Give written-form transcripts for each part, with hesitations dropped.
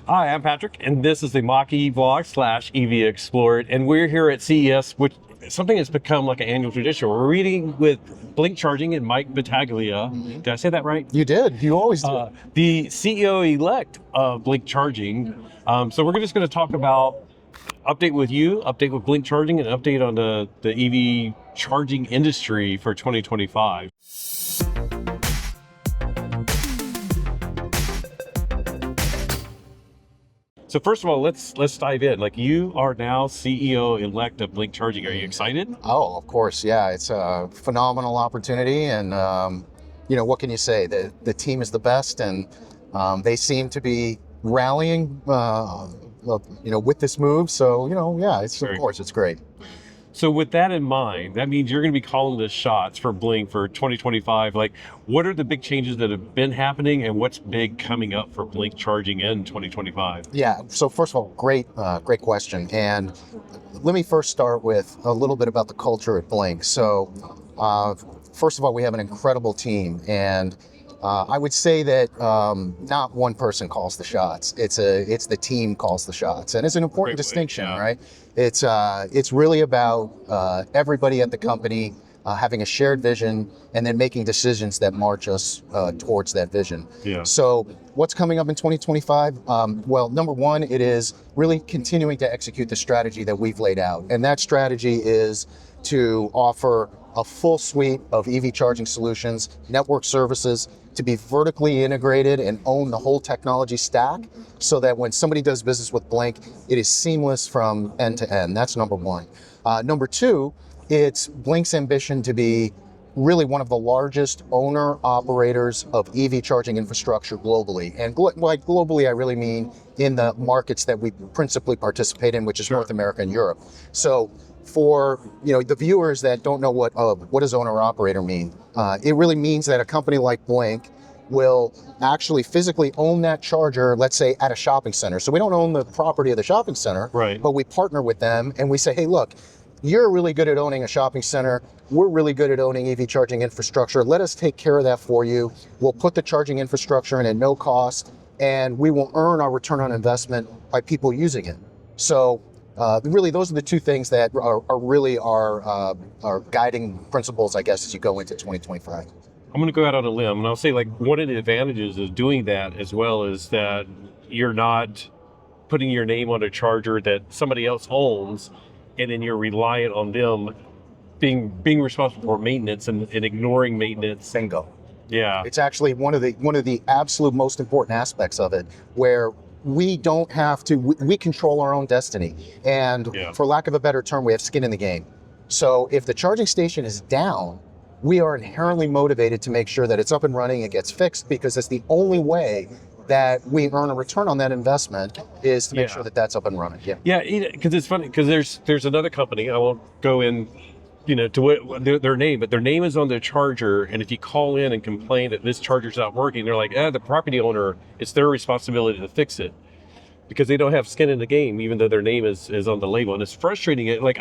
Hi, I'm Patrick, and this is the Mach-E vlog / EV Explored, and we're here at CES, which something that's become like an annual tradition. We're reading with Blink Charging and Mike Battaglia. Did I say that right? You did. You always do. The CEO-elect of Blink Charging. So we're just going to talk about update with you, update with Blink Charging, and update on the EV charging industry for 2025. So first of all, let's dive in. Like, you are now CEO-elect of Blink Charging. Are you excited? Oh, of course. Yeah, it's a phenomenal opportunity, and what can you say? The team is the best, and they seem to be rallying, with this move. So yeah, it's of course it's great. So with that in mind, that means you're going to be calling the shots for Blink for 2025. Like, what are the big changes that have been happening, and what's big coming up for Blink Charging in 2025? Yeah. So first of all, great question. And let me first start with a little bit about the culture at Blink. So first of all, we have an incredible team, and I would say that not one person calls the shots. It's the team calls the shots, and it's an important distinction, right? It's really about everybody at the company having a shared vision and then making decisions that march us towards that vision. Yeah. So what's coming up in 2025? Well, number one, it is really continuing to execute the strategy that we've laid out, and that strategy is to offer a full suite of EV charging solutions, network services, to be vertically integrated and own the whole technology stack, so that when somebody does business with Blink, it is seamless from end to end. That's number one. Number two, it's Blink's ambition to be really one of the largest owner-operators of EV charging infrastructure globally. And globally, I really mean in the markets that we principally participate in, which is North America and Europe. So for the viewers that don't know what does owner-operator mean, it really means that a company like Blink will actually physically own that charger, let's say at a shopping center. So we don't own the property of the shopping center, right, but we partner with them and we say, hey, look, you're really good at owning a shopping center. We're really good at owning EV charging infrastructure. Let us take care of that for you. We'll put the charging infrastructure in at no cost, and we will earn our return on investment by people using it. So really, those are the two things that are really our guiding principles, I guess, as you go into 2025. I'm going to go out on a limb, and I'll say, like, one of the advantages of doing that as well is that you're not putting your name on a charger that somebody else owns, and then you're reliant on them being responsible for maintenance and ignoring maintenance. Bingo. Yeah. It's actually one of the absolute most important aspects of it, where we don't have to, we control our own destiny. And for lack of a better term, we have skin in the game. So if the charging station is down, we are inherently motivated to make sure that it's up and running, it gets fixed, because it's the only way that we earn a return on that investment is to make sure that that's up and running. Yeah, because it's funny, because there's another company, I won't go in to what their name, but their name is on the charger, and if you call in and complain that this charger's not working, they're like, the property owner, it's their responsibility to fix it, because they don't have skin in the game, even though their name is on the label. And it's frustrating. Like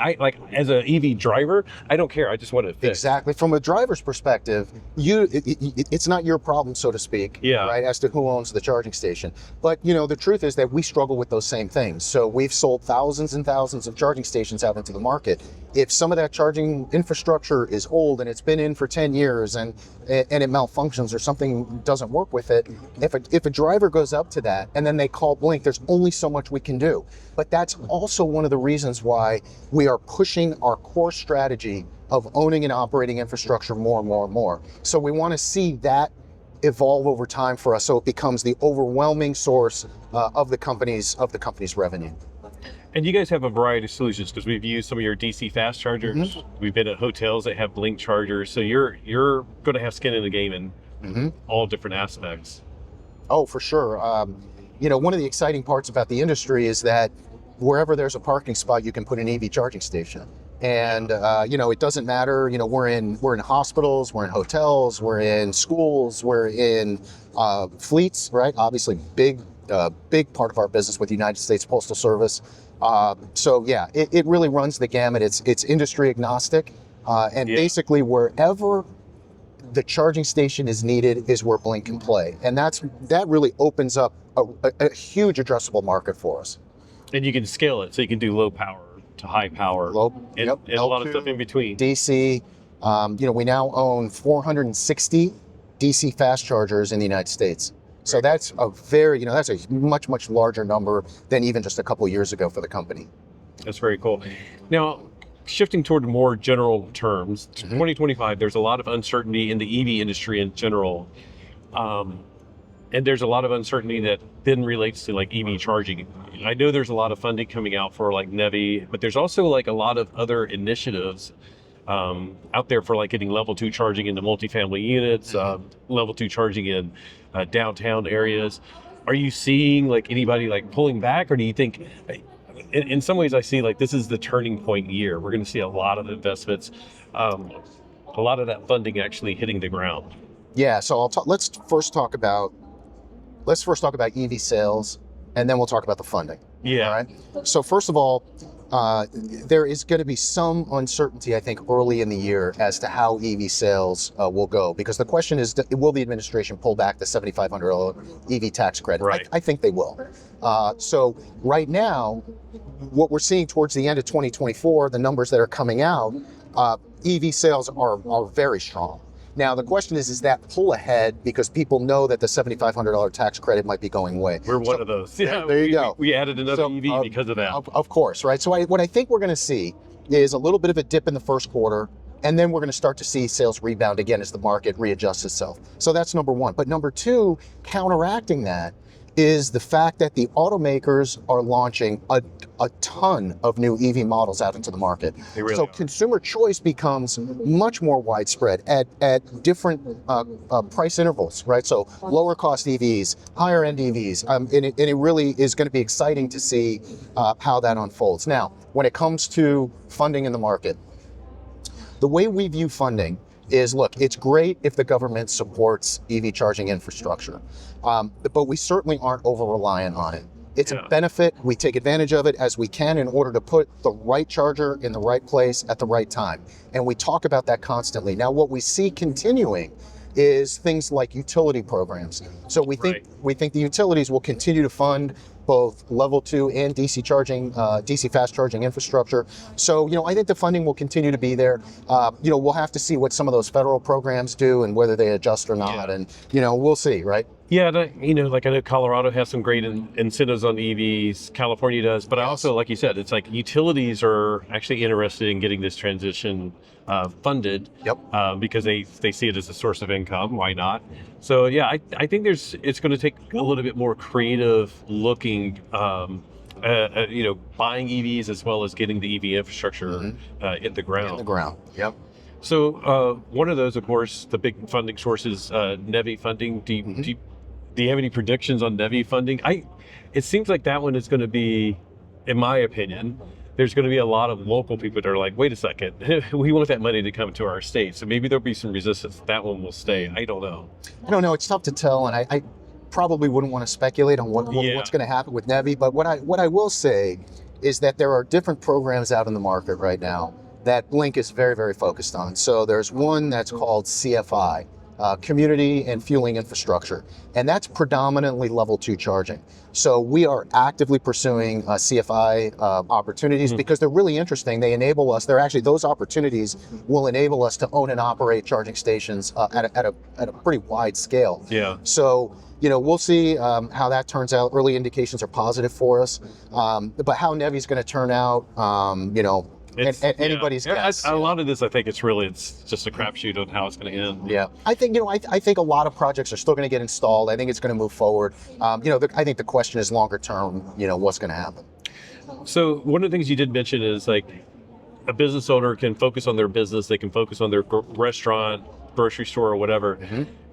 as an EV driver, I don't care. I just want it fixed. Exactly. From a driver's perspective, it's not your problem, so to speak, right, as to who owns the charging station. But the truth is that we struggle with those same things. So we've sold thousands and thousands of charging stations out into the market. If some of that charging infrastructure is old and it's been in for 10 years and it malfunctions or something doesn't work with it, if a driver goes up to that and then they call Blink, there's only so much we can do. But that's also one of the reasons why we are pushing our core strategy of owning and operating infrastructure more and more and more. So we want to see that evolve over time for us, so it becomes the overwhelming source of the company's revenue. And you guys have a variety of solutions, because we've used some of your DC fast chargers. We've been at hotels that have Blink chargers. So you're going to have skin in the game in all different aspects. Oh, for sure. One of the exciting parts about the industry is that wherever there's a parking spot, you can put an EV charging station. And it doesn't matter. We're in hospitals, we're in hotels, we're in schools, we're in fleets, right? Obviously, big part of our business with the United States Postal Service. So yeah, it really runs the gamut. It's industry agnostic, and basically wherever the charging station is needed is where Blink can play. And that really opens up a huge addressable market for us. And you can scale it, so you can do low power to high power, and a lot of stuff in between. DC, we now own 460 DC fast chargers in the United States. So that's a that's a much, much larger number than even just a couple of years ago for the company. That's very cool. Now, shifting toward more general terms, 2025, there's a lot of uncertainty in the EV industry in general. And there's a lot of uncertainty that then relates to like EV charging. I know there's a lot of funding coming out for like NEVI, but there's also like a lot of other initiatives out there for like getting level 2 charging into multifamily units, level 2 charging in downtown areas. Are you seeing like anybody like pulling back, or do you think, in some ways I see like this is the turning point year. We're going to see a lot of investments, a lot of that funding actually hitting the ground. Yeah, so let's first talk about EV sales, and then we'll talk about the funding. Yeah. All right. So first of all, there is going to be some uncertainty, I think, early in the year as to how EV sales will go, because the question is, will the administration pull back the $7,500 EV tax credit? Right. I think they will. So right now, what we're seeing towards the end of 2024, the numbers that are coming out, EV sales are very strong. Now, the question is that pull ahead because people know that the $7,500 tax credit might be going away? We're one of those. Yeah, there you go. We added another EV because of that. Of course, right? So what I think we're going to see is a little bit of a dip in the first quarter, and then we're going to start to see sales rebound again as the market readjusts itself. So that's number one. But number two, counteracting that is the fact that the automakers are launching a ton of new EV models out into the market. They really so are. Consumer choice becomes much more widespread at different price intervals, right? So lower cost EVs, higher end EVs, and it really is going to be exciting to see how that unfolds. Now, when it comes to funding in the market, the way we view funding is, look, it's great if the government supports EV charging infrastructure, but we certainly aren't over-reliant on it. It's a benefit. We take advantage of it as we can in order to put the right charger in the right place at the right time. And we talk about that constantly. Now, what we see continuing is things like utility programs. So we think the utilities will continue to fund both level 2 and DC charging, DC fast charging infrastructure. So, I think the funding will continue to be there. We'll have to see what some of those federal programs do and whether they adjust or not. And, we'll see, right? Yeah, I know Colorado has some great incentives on EVs, California does, but I also, like you said, it's like utilities are actually interested in getting this transition funded. Because they see it as a source of income. Why not? So yeah, I think it's going to take a little bit more creative looking, buying EVs as well as getting the EV infrastructure in the ground. In the ground. Yep. So one of those, of course, the big funding source is NEVI funding. Do you have any predictions on NEVI funding? It seems like that one is going to be, in my opinion, there's going to be a lot of local people that are like, wait a second, we want that money to come to our state. So maybe there'll be some resistance. That one will stay. I don't know. I don't know. It's tough to tell, and I probably wouldn't want to speculate on what's going to happen with NEVI. But what I will say is that there are different programs out in the market right now that Blink is very, very focused on. So there's one that's called CFI, Community and Fueling Infrastructure, and that's predominantly level 2 charging. So we are actively pursuing CFI opportunities because they're really interesting. They enable us, those opportunities will enable us to own and operate charging stations at a pretty wide scale. Yeah. So, we'll see how that turns out. Early indications are positive for us, but how NEVI's going to turn out, anybody's guess. A lot of this, I think it's just a crapshoot on how it's going to end. Yeah, I think I think a lot of projects are still going to get installed. I think it's going to move forward. I think the question is longer term. What's going to happen. So one of the things you did mention is like a business owner can focus on their business. They can focus on their restaurant, grocery store, or whatever,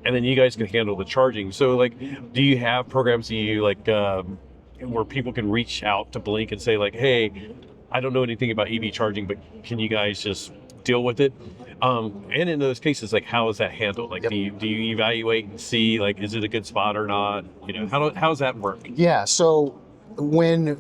and then you guys can handle the charging. So like, do you have programs that you like where people can reach out to Blink and say like, hey, I don't know anything about EV charging, but can you guys just deal with it? And in those cases, like, how is that handled? Like, do you evaluate and see, like, is it a good spot or not? How does that work? Yeah. So when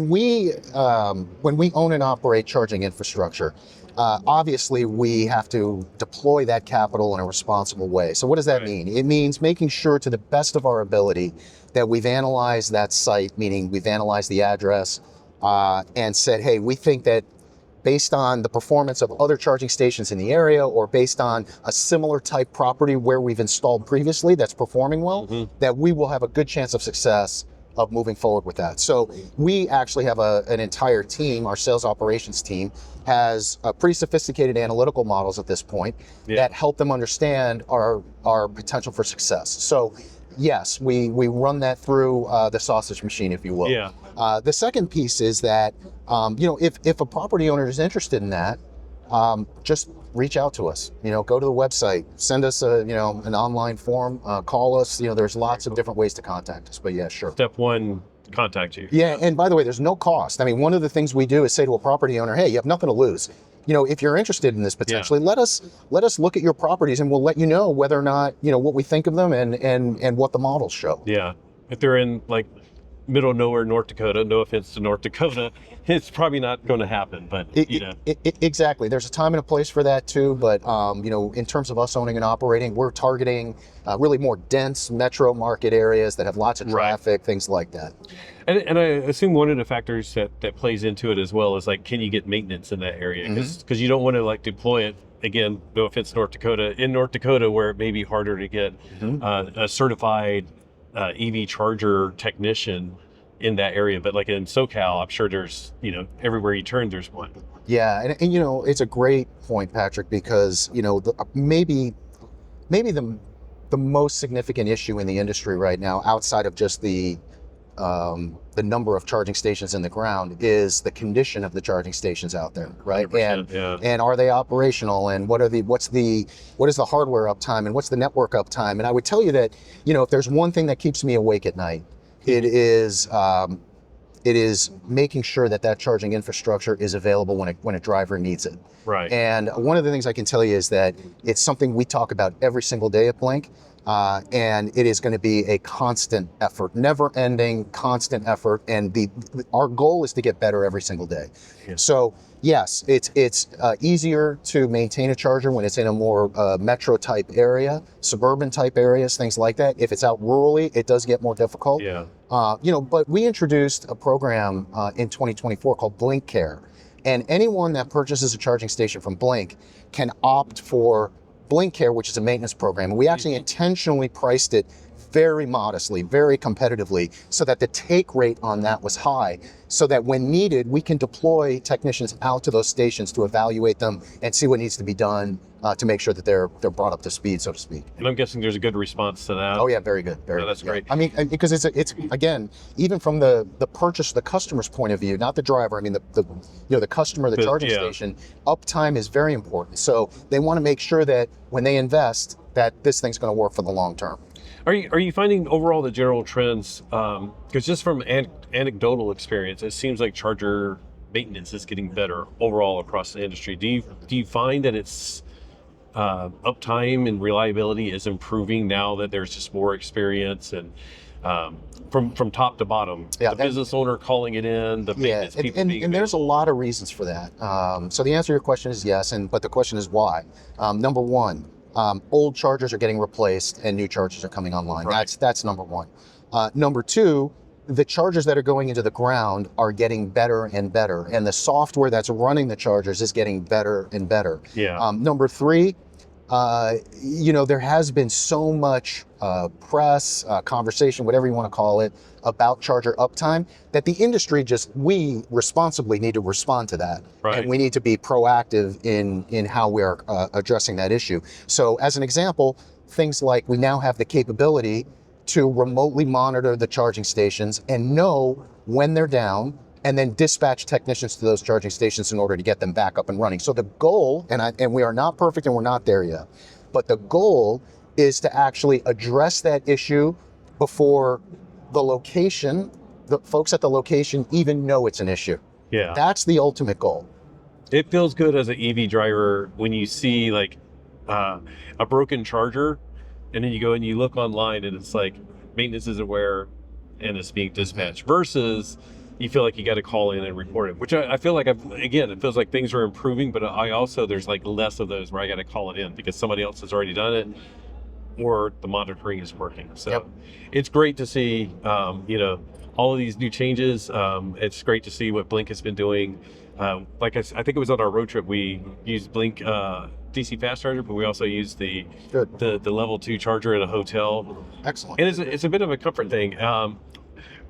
we own and operate charging infrastructure, obviously we have to deploy that capital in a responsible way. So what does that mean? It means making sure to the best of our ability that we've analyzed that site, meaning we've analyzed the address and said, hey, we think that based on the performance of other charging stations in the area or based on a similar type property where we've installed previously that's performing well, that we will have a good chance of success of moving forward with that. So we actually have an entire team. Our sales operations team has pretty sophisticated analytical models at this point that help them understand our potential for success. So yes, we run that through the sausage machine, if you will. Yeah. The second piece is that if a property owner is interested in that, just reach out to us. Go to the website, send us an online form, call us. There's lots of different ways to contact us. But yeah, sure. Step one, contact you. Yeah, and by the way, there's no cost. I mean, one of the things we do is say to a property owner, hey, you have nothing to lose. If you're interested in this potentially, let us look at your properties and we'll let you know whether or not, what we think of them and what the models show. Yeah. If they're in like middle of nowhere, North Dakota, no offense to North Dakota, it's probably not going to happen, but exactly. There's a time and a place for that too. But, in terms of us owning and operating, we're targeting really more dense metro market areas that have lots of traffic, things like that. And I assume one of the factors that plays into it as well is like, can you get maintenance in that area? Because you don't want to like deploy it, again, no offense to North Dakota, in North Dakota where it may be harder to get a certified EV charger technician in that area. But like in SoCal, I'm sure there's, everywhere you turn, there's one. Yeah. And it's a great point, Patrick, because, maybe the most significant issue in the industry right now, outside of just the number of charging stations in the ground, is the condition of the charging stations out there, right? And are they operational? And what is the hardware uptime and what's the network uptime? And I would tell you that, if there's one thing that keeps me awake at night, it is making sure that charging infrastructure is available when a driver needs it. Right. And one of the things I can tell you is that it's something we talk about every single day at Blink. And it is going to be a constant effort, never-ending, constant effort, and our goal is to get better every single day. Yeah. So yes, it's easier to maintain a charger when it's in a more metro-type area, suburban-type areas, things like that. If it's out rurally, it does get more difficult. Yeah. But we introduced a program in 2024 called Blink Care, and anyone that purchases a charging station from Blink can opt for Blink Care, which is a maintenance program. And we actually intentionally priced it very modestly, very competitively, so that the take rate on that was high, so that when needed, we can deploy technicians out to those stations to evaluate them and see what needs to be done to make sure that they're brought up to speed, so to speak. And I'm guessing there's a good response to that. Oh yeah, very good. That's great. I mean, because it's again, even from the customer's point of view, not the driver. I mean, the customer, the charging station, uptime is very important. So they want to make sure that when they invest, that this thing's going to work for the long term. Are you finding overall the general trends? Because just from anecdotal experience, it seems like charger maintenance is getting better overall across the industry. Do you find that it's uptime and reliability is improving now that there's just more experience and from top to bottom, the business owner calling it in, the maintenance people being and there's a lot of reasons for that. So the answer to your question is yes, but the question is why. Number one, old chargers are getting replaced and new chargers are coming online. Right. That's number one. Number two, the chargers that are going into the ground are getting better and better, and the software that's running the chargers is getting better and better. Yeah. Number three, there has been so much press, conversation, whatever you want to call it, about charger uptime, that the industry we responsibly need to respond to that. Right. And we need to be proactive in how we're addressing that issue. So as an example, things like we now have the capability to remotely monitor the charging stations and know when they're down, and then dispatch technicians to those charging stations in order to get them back up and running. So the goal, and we are not perfect and we're not there yet, but the goal is to actually address that issue before the folks at the location even know it's an issue. Yeah. That's the ultimate goal. It feels good as an EV driver when you see like a broken charger, and then you go and you look online and it's like maintenance is aware and it's being dispatched, versus you feel like you got to call in and report it, which I feel like again, it feels like things are improving, but I also, there's like less of those where I got to call it in because somebody else has already done it or the monitoring is working. So Yep. it's great to see, all of these new changes. It's great to see what Blink has been doing. Like I think it was on our road trip, we used Blink DC fast charger, but we also used the level 2 charger at a hotel. Excellent. And it's a bit of a comfort thing.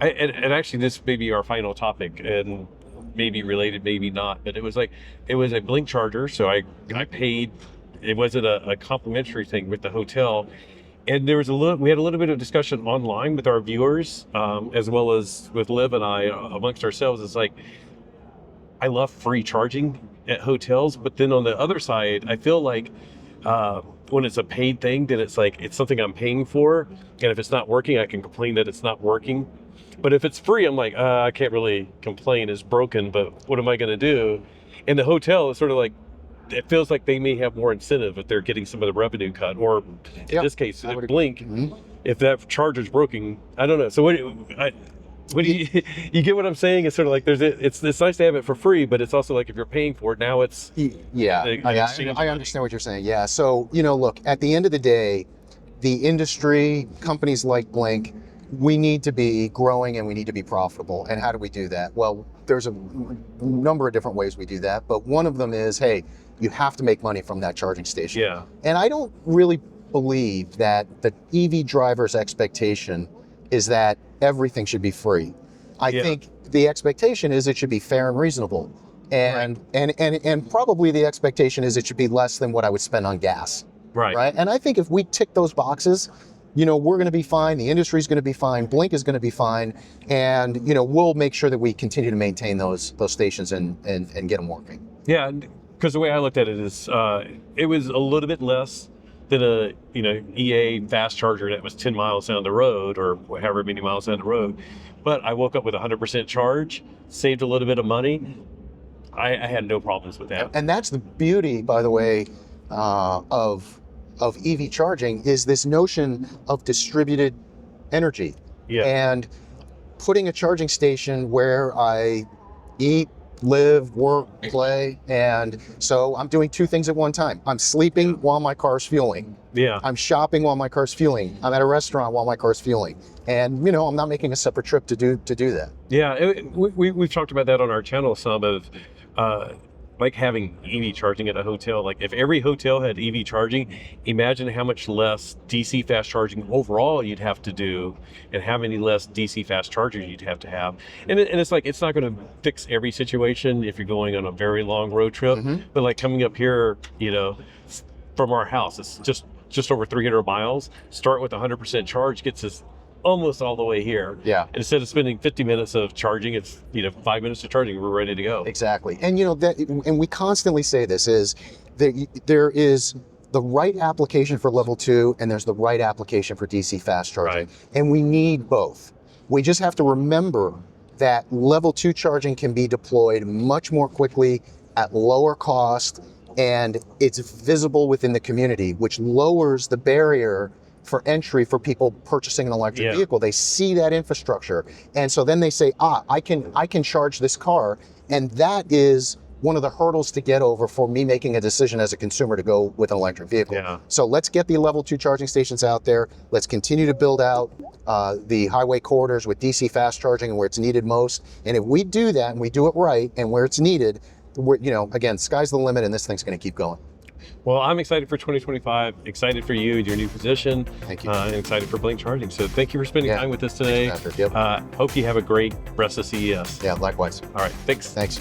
And actually, this may be our final topic, and maybe related, maybe not. But it was a Blink charger, so I paid. It wasn't a complimentary thing with the hotel, and we had a little bit of discussion online with our viewers, as well as with Liv and I amongst ourselves. It's like, I love free charging at hotels, but then on the other side, I feel like when it's a paid thing, then it's like it's something I'm paying for, and if it's not working, I can complain that it's not working. But if it's free, I'm like, I can't really complain. It's broken, but what am I going to do? In the hotel, it's sort of like, it feels like they may have more incentive if they're getting some of the revenue cut, or in this case, at Blink, if that charger's broken, I don't know. So what do you you get what I'm saying? It's sort of like it's nice to have it for free, but it's also like if you're paying for it, now it's I understand what you're saying. Yeah. So look, at the end of the day, the industry, companies like Blink, we need to be growing and we need to be profitable. And how do we do that? Well, there's a number of different ways we do that, but one of them is, hey, you have to make money from that charging station. Yeah. And I don't really believe that the EV driver's expectation is that everything should be free. I think the expectation is it should be fair and reasonable. And probably the expectation is it should be less than what I would spend on gas. Right. And I think if we tick those boxes, we're going to be fine. The industry is going to be fine. Blink is going to be fine. And, we'll make sure that we continue to maintain those stations and get them working. Yeah. Because the way I looked at it is, it was a little bit less than a EA fast charger that was 10 miles down the road, or however many miles down the road. But I woke up with 100% charge, saved a little bit of money. I had no problems with that. And that's the beauty, by the way, of EV charging, is this notion of distributed energy. Yeah. And putting a charging station where I eat, live, work, play, and so I'm doing two things at one time. I'm sleeping while my car's fueling. Yeah. I'm shopping while my car's fueling. I'm at a restaurant while my car's fueling. And I'm not making a separate trip to do that. Yeah, we've talked about that on our channel some of like having EV charging at a hotel. Like if every hotel had EV charging, imagine how much less DC fast charging overall you'd have to do, and how many less DC fast chargers you'd have to have. And it's like, it's not going to fix every situation if you're going on a very long road trip, but like coming up here, from our house, it's just over 300 miles. Start with 100% charge gets us almost all the way here. Yeah. And instead of spending 50 minutes of charging, it's 5 minutes of charging, we're ready to go. Exactly. And and we constantly say this, is that there is the right application for level 2 and there's the right application for DC fast charging. Right. And we need both. We just have to remember that level 2 charging can be deployed much more quickly at lower cost, and it's visible within the community, which lowers the barrier for entry for people purchasing an electric vehicle. They see that infrastructure, and so then they say, I can charge this car, and that is one of the hurdles to get over for me making a decision as a consumer to go with an electric vehicle. Yeah. So let's get the level 2 charging stations out there. Let's continue to build out the highway corridors with DC fast charging and where it's needed most. And if we do that and we do it right and where it's needed, again, sky's the limit, and this thing's going to keep going. Well, I'm excited for 2025, excited for you and your new position. Thank you. And excited for Blink Charging. So thank you for spending time with us today. Thanks, Patrick. Yep. Hope you have a great rest of CES. Yeah, likewise. All right, thanks. Thanks.